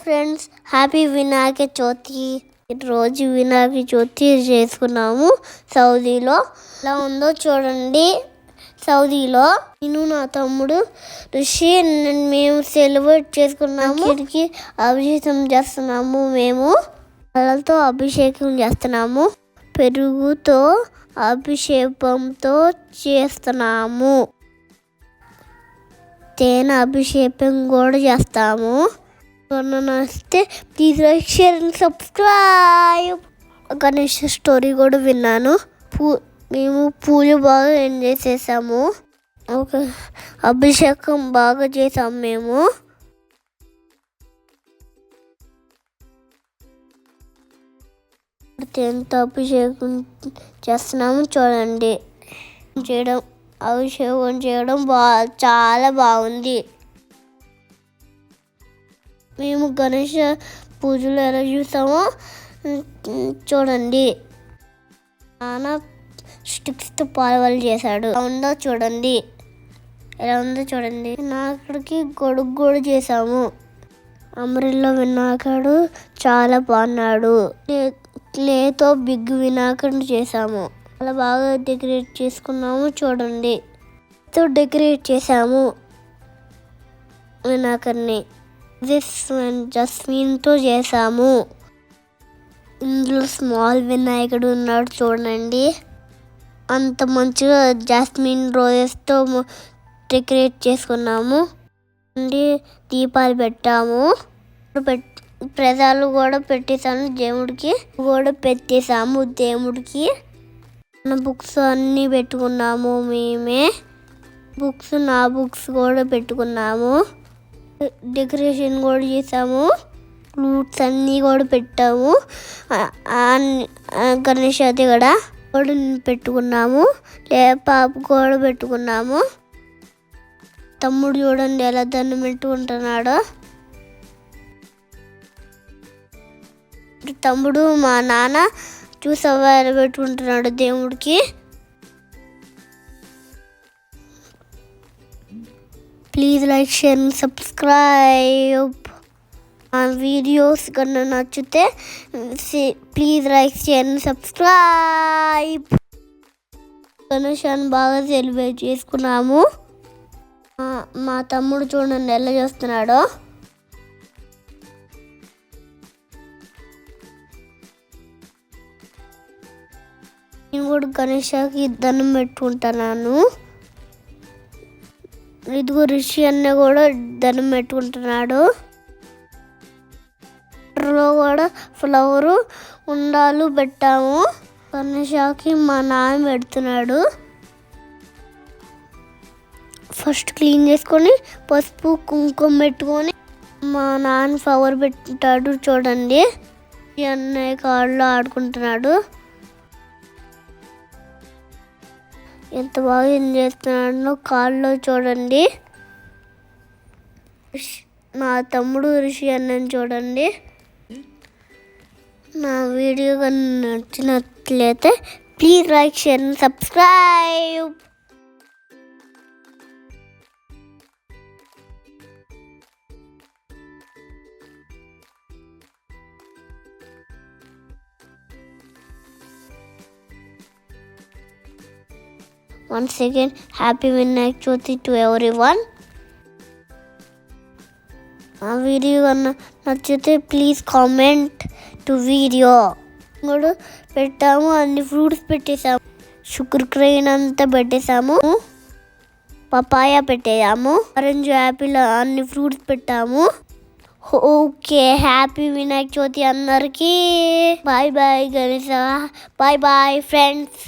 Friends, happy Vinayaka Chavithi. రోజు వినాయక చవితి చేసుకున్నాము సౌదీలో. ఎలా ఉందో చూడండి. సౌదీలో నేను నా తమ్ముడు ఋషి మేము సెలబ్రేట్ చేసుకున్నాము. వీరికి అభిషేకం చేస్తున్నాము. మేము పాలతో అభిషేకం చేస్తున్నాము. పెరుగుతో అభిషేకంతో చేస్తున్నాము. తేనె అభిషేకం కూడా చేస్తాము. నచ్చితే please like, share and subscribe. Ganesh story కూడా విన్నాను. మేము పూజ బాగా ఎంజాయ్ చేసాము. ఒక అభిషేకం బాగా చేసాము. మేము ఎంత అభిషేకం చేస్తున్నాము చూడండి. అభిషేకం చేయడం చాలా బాగుంది. మేము గణేష్ పూజలు ఎలా చూసామో చూడండి. నాన్న స్టిక్స్తో పాలవలు చేశాడు. ఎలా ఉందో చూడండి. వినాయకుడికి గొడుగు కూడా చేసాము. అమరిలో వినాయకుడు చాలా బాగున్నాడు. క్లేతో బిగ్ వినాయకుడిని చేసాము. చాలా బాగా డెకరేట్ చేసుకున్నాము చూడండి. డెకరేట్ చేసాము వినాయకుడిని. జస్మిన్తో చేసాము. ఇందులో స్మాల్ వినాయకుడు ఉన్నాడు చూడండి. అంత మంచిగా జాస్మిన్ రోజెస్తో డెకరేట్ చేసుకున్నాము. దీపాలు పెట్టాము. ప్రసాదాలు కూడా పెట్టేసాము. దేవుడికి బుక్స్ అన్నీ పెట్టుకున్నాము. మేమే నా బుక్స్ కూడా పెట్టుకున్నాము. డెకరేషన్ కూడా చేసాము. ఫ్రూట్స్ అన్నీ కూడా పెట్టాము. గణేష్ అది కూడా పెట్టుకున్నాము. పాపు కూడా పెట్టుకున్నాము. తమ్ముడు చూడండి ఎలా దండం పెట్టుకుంటున్నాడో. తమ్ముడు మా నాన్న చూసావా ఎలా పెట్టుకుంటున్నాడు దేవుడికి. Please like, share and subscribe. మా వీడియోస్ కన్నా నచ్చితే please like, share and subscribe. గణేశాన్ని బాగా సెలబ్రేట్ చేసుకున్నాము. మా తమ్ముడు చూడండి ఎలా చేస్తున్నాడో. నేను కూడా గణేశాకి దండం పెట్టుకుంటున్నాను. ఇదిగో రిషి అన్న కూడా దండం పెట్టుకుంటున్నాడు. కూడా ఫ్లవరు ఉండాలు పెట్టాము. గణేశాకి మా నాన్న పెడుతున్నాడు. ఫస్ట్ క్లీన్ చేసుకొని పసుపు కుంకుమ పెట్టుకొని మా నాన్న ఫ్లవర్ పెట్టాడు చూడండి. ఈ అన్నయ్య కాళ్ళు ఆడుకుంటున్నాడు. ఎంత బాగా ఎంజాయ్ చేస్తున్నాడో కాళ్ళు చూడండి. మా తమ్ముడు ఋషి అన్నని చూడండి. నా వీడియో కానీ నచ్చినట్లయితే please like, share and subscribe. Once again, happy Vinayak Chavithi to everyone. ఆ వీడియో కన్నా నచ్చితే ప్లీజ్ కామెంట్ టు వీడియో కూడా పెట్టాము. అన్ని ఫ్రూట్స్ పెట్టేసాము. షుగర్ క్రెయిన్ అంతా పెట్టేసాము. పపాయ పెట్టేసాము. ఆరెంజ్, యాపిల్ అన్ని ఫ్రూట్స్ పెట్టాము. ఓకే, హ్యాపీ వినాయక చవితి అందరికీ. Bye bye Ganesh. Bye bye friends.